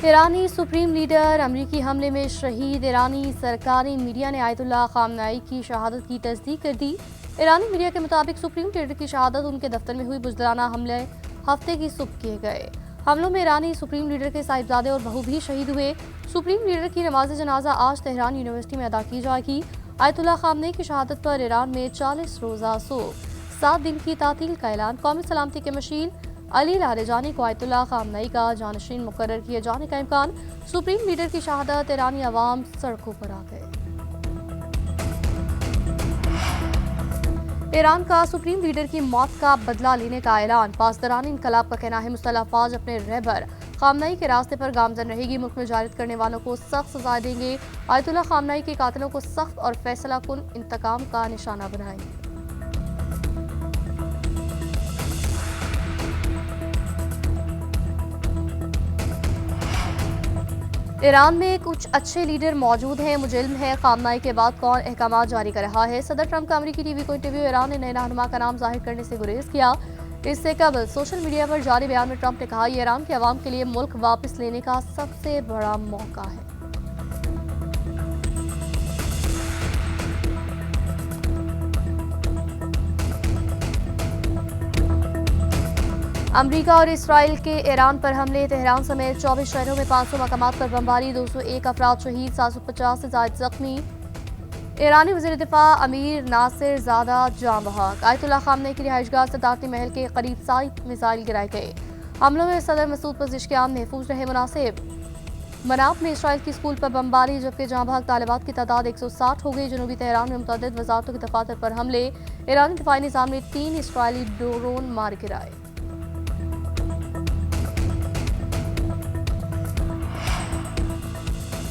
ईरानी supreme leader अमरीकी हमले में शहीद। ईरानी सरकारी मीडिया ने आयतुल्लाह खामनाई की शहादत की तस्दीक कर दी। ईरानी मीडिया के मुताबिक सुप्रीम लीडर की शहादत उनके दफ्तर में हुई बुज़दिलाना हमले हफ्ते की सुबह किए गए। हमलों में ईरानी सुप्रीम लीडर के साहिबजादे और बहू भी शहीद हुए। सुप्रीम लीडर की नमाज जनाजा आज तेहरान यूनिवर्सिटी में अदा की जाएगी। आयतुल्लाह खामनेई की शहादत पर ईरान में 40 रोज़ा सोग, 7 दिन की तातील का ऐलान। कौमी सलामती के मशील अली लारेजानी को आयतुल्लाह खामनेई का जानशीन मुकर्रर किए जाने का इम्कान। सुप्रीम लीडर की शहादत, ईरानी अवाम सड़कों पर आ गए। ईरान का सुप्रीम लीडर की मौत का बदला लेने का ऐलान। पासदारान इनकलाब का कहना है मुस्तला फौज अपने रहबर खामनेई के रास्ते पर गामजन रहेगी। मुल्क में जारिद करने वालों को सख्त सजा देंगे। आयतुल्लाह खामनेई के कातिलों को सख्त और फैसला कुन इंतकाम का निशाना बनाएंगे। ईरान में कुछ अच्छे लीडर मौजूद हैं। मुझे इल्म है खामनेई के बाद कौन अहकाम जारी कर रहा है। सदर ट्रंप का अमरीकी टीवी को इंटरव्यू। ईरान ने नए रहनुमा का नाम जाहिर करने से गुरेज किया। इससे कबल सोशल मीडिया पर जारी बयान में ट्रंप ने कहा, यह ईरान के अवाम के लिए मुल्क वापस लेने का सबसे बड़ा मौका है। अमरीका और इसराइल के ईरान पर हमले। तेहरान समेत 24 शहरों में 500 मकामात पर बमबारी, 201 अफराद शहीद, 750 से ज्यादा जख्मी। ईरानी वज़ीर दिफा अमीर नासिर ज़ादा जान बहक। आयतुल्लाह खामनेई की रिहाइशगाह सदारती महल के करीब 7 मिसाइल गिराए गए। हमलों में सदर मसूद पज़िशकियान महफूज रहे। मुनासिब मनाब में इसराइल की स्कूल पर बमबारी, जबकि जान बहक तालिबात की तादाद 160 हो गई। जनूबी तेहरान में मुतअद्दिद वजारतों के दफातर पर हमले। ईरानी दिफाई निज़ाम ने 3 इसराइली ड्रोन मार गिराए।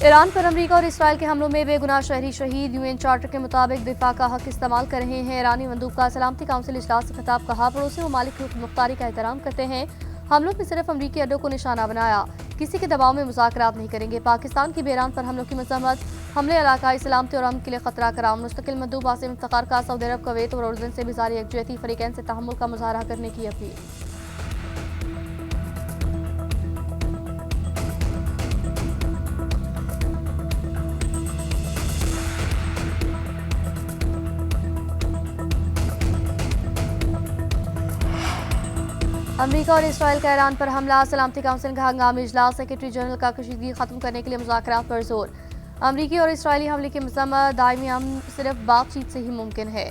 ईरान पर अमरीका और इसराइल के हमलों में बेगुनाह शहरी शहीद। यूएन चार्टर के मुताबिक दिफा का हक इस्तेमाल कर रहे हैं। ईरानी मंदूब का सलामती काउंसिल इजलास से खिताब। कहा, पड़ोसी ममालिक की मुख्तारी का एहतराम करते हैं। हमलों में सिर्फ अमरीकी अड्डों को निशाना बनाया। किसी के दबाव में मुज़ाकरात नहीं करेंगे। पाकिस्तान की ईरान पर हमलों की मजम्मत। हमले इलाकाई सलामती और अमन के लिए खतरा करार। मुस्तकिल मंदूब आसिम इफ्तिखार का सऊदी अरब, कुवैत और उर्दन से भी जारी यकजहती फरीकैन से तहम्मुल का मुजाहरा करने की अपील। अमरीका और इसराइल का ईरान पर हमला। सलामती काउंसिल का हंगामी इजलास। सेक्रेटरी जनरल का कशीदगी खत्म करने के लिए मुज़ाकरात पर जोर। अमरीकी और इसराइली हमले की मजम्मत। दायमी अमन सिर्फ बातचीत से ही मुमकिन है।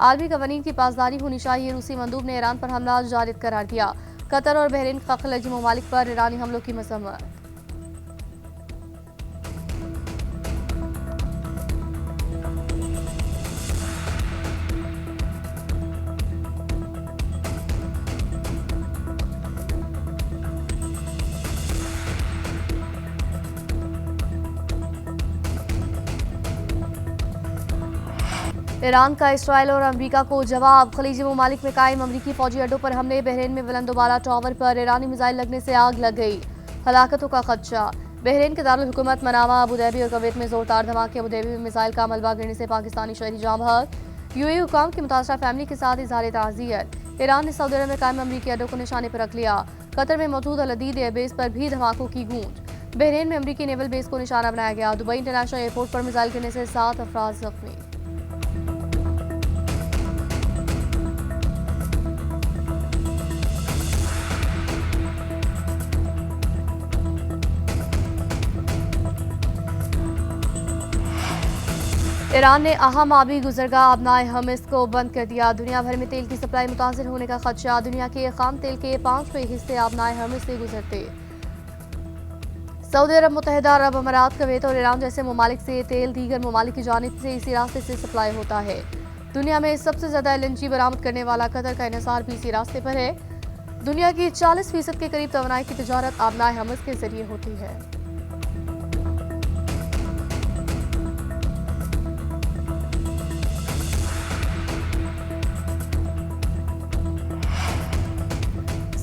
आलमी कवानीन की पासदारी होनी चाहिए। रूसी मंदूब ने ईरान पर हमला जारिद करार दिया। कतर और बहरीन का खलीजी ममालिक पर ईरानी हमलों की मजम्मत। ईरान का इसराइल और अमरीका को जवाब। खलीजी ममालिक में कायम अमरीकी फौजी अड्डों पर हमले। बहरीन में बुलंदोबाला टावर पर ईरानी मिसाइल लगने से आग लग गई, हलाकतों का खदशा। बहरीन के दारुल हुकूमत मनामा, अबूधाबी और कुवैत में जोरदार धमाके। अबूधाबी में मिसाइल का मलबा गिरने से पाकिस्तानी शहरी जाँ बहक। यूएई हुकाम की मुतासरा फैमिली के साथ इजहार ताज़ियत। ईरान ने सऊदी अरब में कायम अमरीकी अड्डों को निशाने पर रख लिया। कतर में मौजूद अल-अदीद एयरबेस पर भी धमाकों की गूंज। बहरीन में अमरीकी नेवल बेस को निशाना बनाया गया। दुबई इंटरनेशनल एयरपोर्ट पर मिसाइल गिरने से 7 अफराद जख्मी। ईरान ने अहम आबी गुजरगाह अबनाए हमिस को बंद कर दिया। दुनिया भर में तेल की सप्लाई मुतासिर होने का खदशा। दुनिया के खाम तेल के 5वें हिस्से अबनाए हमिस से गुजरते। सऊदी अरब, मुत्तहिदा अरब अमारात, कुवैत और ईरान जैसे ममालिक से तेल दीगर ममालिक की जानिब से इसी रास्ते से सप्लाई होता है। दुनिया में सबसे ज्यादा LNG बरामद करने वाला कतर का इन्हिसार भी इसी रास्ते पर है। दुनिया की 40% के करीब तवानाई की तिजारत अबनाए हमिस के जरिए होती है।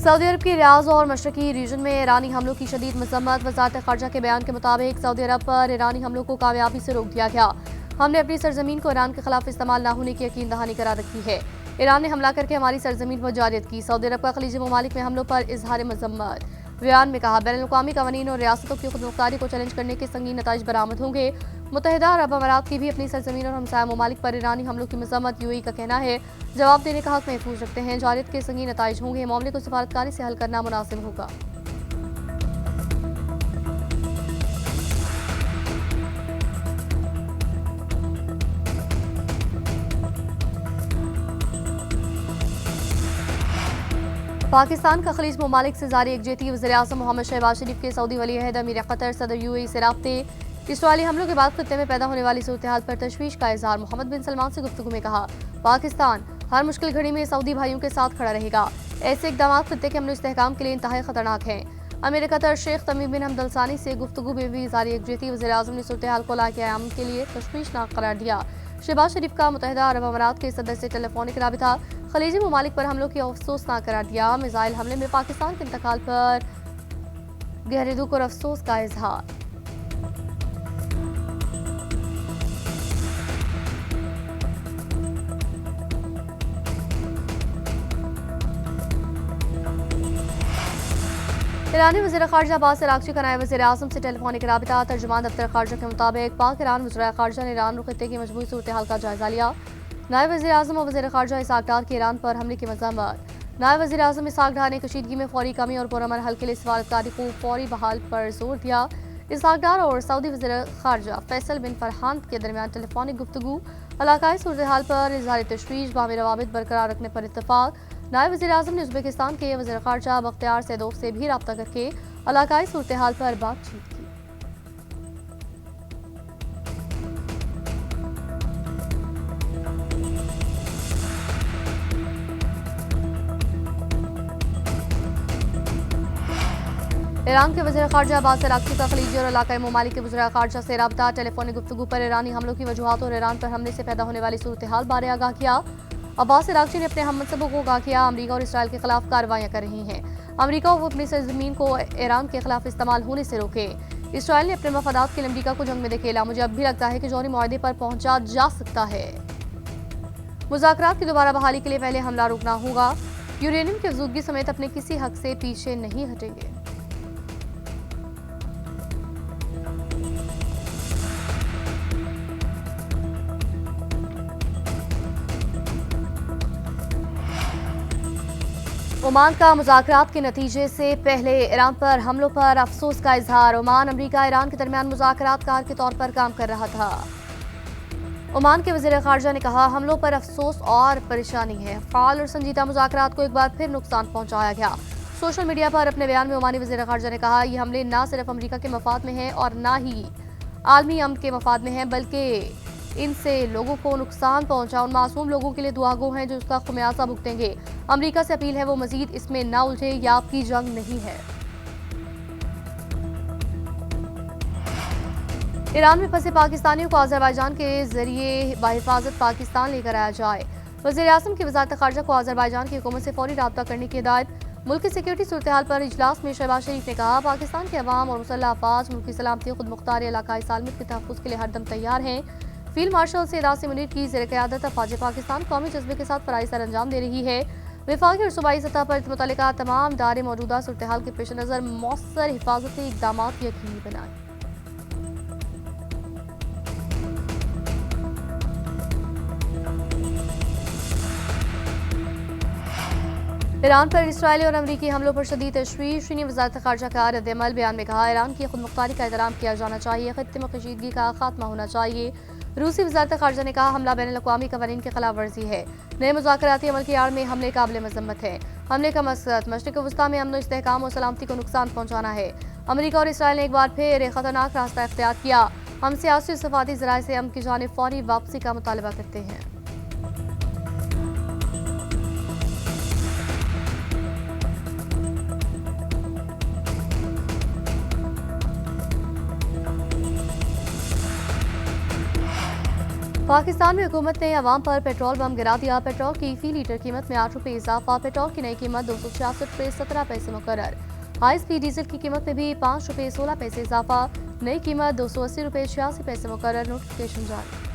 सऊदी अरब की रियाज और मशरकी रीजन में ईरानी हमलों की शदीद मजम्मत। वजारत खारजा के बयान के मुताबिक सऊदी अरब पर ईरानी हमलों को कामयाबी से रोक दिया गया। हमने अपनी सरजमीन को ईरान के खिलाफ इस्तेमाल न होने की यकीन दहानी करा रखी है। ईरान ने हमला करके हमारी सरजमीन पर जारियत की। सऊदी अरब का खलीजी ममालिक में हमलों पर इजहार मजम्मत। बयान में कहा, बैनुल-अक़वामी कवानीन और रियासतों की खुदमुख्तारी को चैलेंज करने के संगीन नताइज बरामद होंगे। मुत्तहिदा अरब अमारात की भी अपनी सरजमीन और हमसाया ममालिक पर ईरानी हमलों की मज़म्मत। यूएई का कहना है जवाब देने का हक महफूज रखते हैं। जारियत के संगीन नताइज होंगे। मामले को सफारतकारी से हल करना मुनासिब होगा। पाकिस्तान का खलीज ममालिक से जारी एकजेती। वज़ीर-ए-आज़म मोहम्मद शहबाज शरीफ के सऊदी वली-ए-अहद अमीर क़तर सदर यूएई से राब्ते। इसराइली हमलों के बाद खित्ते में पैदा होने वाली सूरत-ए-हाल पर तशवीश का इजहार। मोहम्मद बिन सलमान से गुफ्तगू में कहा, पाकिस्तान हर मुश्किल घड़ी में सऊदी भाइयों के साथ खड़ा रहेगा। ऐसे इक़दाम खित्ते के अमन इस्तेहकाम के लिए इंतहाई खतरनाक हैं। अमीर क़तर शेख तमीम बिन हमद अल सानी से गुफ्तगू में भी जारी एकजेती। वज़ीर-ए-आज़म ने सूरत-ए-हाल को लाक़-ए-आम के लिए तशवीशनाक करार दिया। शहबाज शरीफ का मुत्तहिदा अरब अमारात के सदर से टेलीफोनिक राबिता। खलीजी ममालिक पर हमलों की अफसोसनाक करार दिया। मिसाइल हमले में पाकिस्तान के इंतकाल पर गहरे दुख और अफसोस का इजहार। ईरानी वज़ीर ख़ारजा अब्बास अराग़ची का नायब वज़ीर-ए-आज़म से टेलीफोनिक राबिता। तर्जुमान दफ्तर ख़ारजा के मुताबिक पाक ईरान वज़ीर ख़ारजा ने ईरान और खित्ते की मजमूई सूरत-ए-हाल का जायजा लिया। नायब वज़ीर-ए-आज़म और वज़ीर ख़ारजा इसहाक़ डार के ईरान पर हमले की मज़म्मत। नायब वज़ीर-ए-आज़म इसहाक़ डार ने कशीदगी में फौरी कमी और पुरअमन हल के लिए सफारतकारी को फौरी बहाल पर जोर दिया। इसहाक़ डार और सऊदी वज़ीर ख़ारजा फैसल बिन फरहान के दरमियान टेलीफोनिक गुफ्तगू। इलाकाई सूरत-ए-हाल पर इज़हार तशवीश, बाहमी रवाबित बरकरार रखने पर इत्तफ़ाक़। नायब वज़ीर-ए-आज़म ने उज़्बेकिस्तान के वज़ीर ख़ारजा बख्तियार सैदोव से भी राब्ता करके इलाकाई सूरत-ए-हाल पर बातचीत की। ईरान के वज़ीर ख़ारजा अब्बास अराग़ची का खलीजी और इलाकाई ममालिक के वज़ीर ख़ारजा से राब्ता। टेलीफोनिक गुफ्तगू पर ईरानी हमलों की वजूहात और ईरान पर हमले से पैदा होने वाली सूरत-ए-हाल बारे आगाह किया। अब्बास अराग़ची ने अपने हममनसबों को आगाह किया, अमरीका और इसराइल के खिलाफ कार्रवाइयाँ कर रही हैं। अमरीका को अपनी सरजमीन को ईरान के खिलाफ इस्तेमाल होने से रोके। इसराइल ने अपने मफादात के लिए अमरीका को जंग में धकेला। मुझे अब भी लगता है कि जौहरी मुआहदे पर पहुंचा जा सकता है। मुज़ाकरात की दोबारा बहाली के लिए पहले हमला रोकना होगा। यूरेनियम की अफजूदगी समेत अपने किसी हक से पीछे नहीं हटेंगे। ओमान का मुज़ाकरात के नतीजे से पहले ईरान पर हमलों पर अफसोस का इजहार। ओमान अमरीका ईरान के दरमियान मुज़ाकरात कार के तौर पर काम कर रहा था। ओमान के वज़ीर ख़ारजा ने कहा, हमलों पर अफसोस और परेशानी है। फ़ाल और संजीदा मुज़ाकरात को एक बार फिर नुकसान पहुंचाया गया। सोशल मीडिया पर अपने बयान में ओमानी वज़ीर ख़ारजा ने कहा, ये हमले न सिर्फ अमरीका के मफाद में हैं और न ही आलमी अमन के मफाद में हैं, बल्कि इनसे लोगों को नुकसान पहुंचा। उन मासूम लोगों के लिए दुआगो हैं जो उसका खुमियाजा भुगतेंगे। अमरीका से अपील है वो मजीद इसमें ना उलझे। यह आपकी जंग नहीं है। ईरान में फंसे पाकिस्तानियों को अज़रबैजान के जरिए बाहिफाजत पाकिस्तान लेकर आया जाए। वज़ीर-ए-आज़म की वज़ारत ख़ारजा को अज़रबैजान की हुकूमत से फौरी राब्ता करने की हिदायत। मुल्क की सिक्योरिटी सूरत-ए-हाल पर इजलास में शहबाज शरीफ ने कहा, पाकिस्तान के अवाम और मुसल्लह अफ़वाज मुल्क की सलामती, खुदमुख्तारी, इलाकाई सालमियत के तहफ़्फ़ुज़ के लिए हरदम तैयार हैं। फील्ड मार्शल सैयद आसिम मुनीर की ज़ेर-क़यादत अफ़वाज पाकिस्तान कौमी जज्बे के साथ फ़राइज़ सर अंजाम दे रही है। वफाकी और सूबाई सतह पर मुतल्लिका तमाम इदारे मौजूदा सूरत-ए-हाल के पेश नज़र मौसर हिफाजती इक़दाम यकीनी बनाएं। ईरान पर इसराइली और अमरीकी हमलों पर शदीद तशवीश। चीनी वज़ारत ख़ारजा का रद्द-ए-अमल। बयान में कहा, ईरान की खुदमुख्तारी का एहतराम किया जाना चाहिए। खित्ते में कशीदगी का खात्मा होना चाहिए। रूसी वज़ारत ख़ारजा ने कहा, हमला बैनुल-अक़वामी क़वानीन की खिलाफ वर्जी है। नए मुज़ाकराती अमल की आड़ में हमले काबिल मज़म्मत है। हमले का मकसद मशरिक़ वस्ता में अमन, इस्तेहकाम और सलामती को नुकसान पहुँचाना है। अमरीका और इसराइल ने एक बार फिर एक खतरनाक रास्ता इख्तियार किया। हम सियासी और सफ़ाती ज़राए से अमन की जानिब फौरी वापसी का मुतालबा करते हैं। पाकिस्तान में हुकूमत ने अवाम पर पेट्रोल बम गिरा दिया। पेट्रोल की फी लीटर कीमत में 8 रुपये इजाफा। पेट्रोल की नई कीमत 266 रुपये 17 पैसे मुकर्रर। हाई स्पीड डीजल की कीमत में भी 5 रुपये 16 पैसे इजाफा। नई कीमत 280 रुपये 86 पैसे मुकर्रर। नोटिफिकेशन जारी।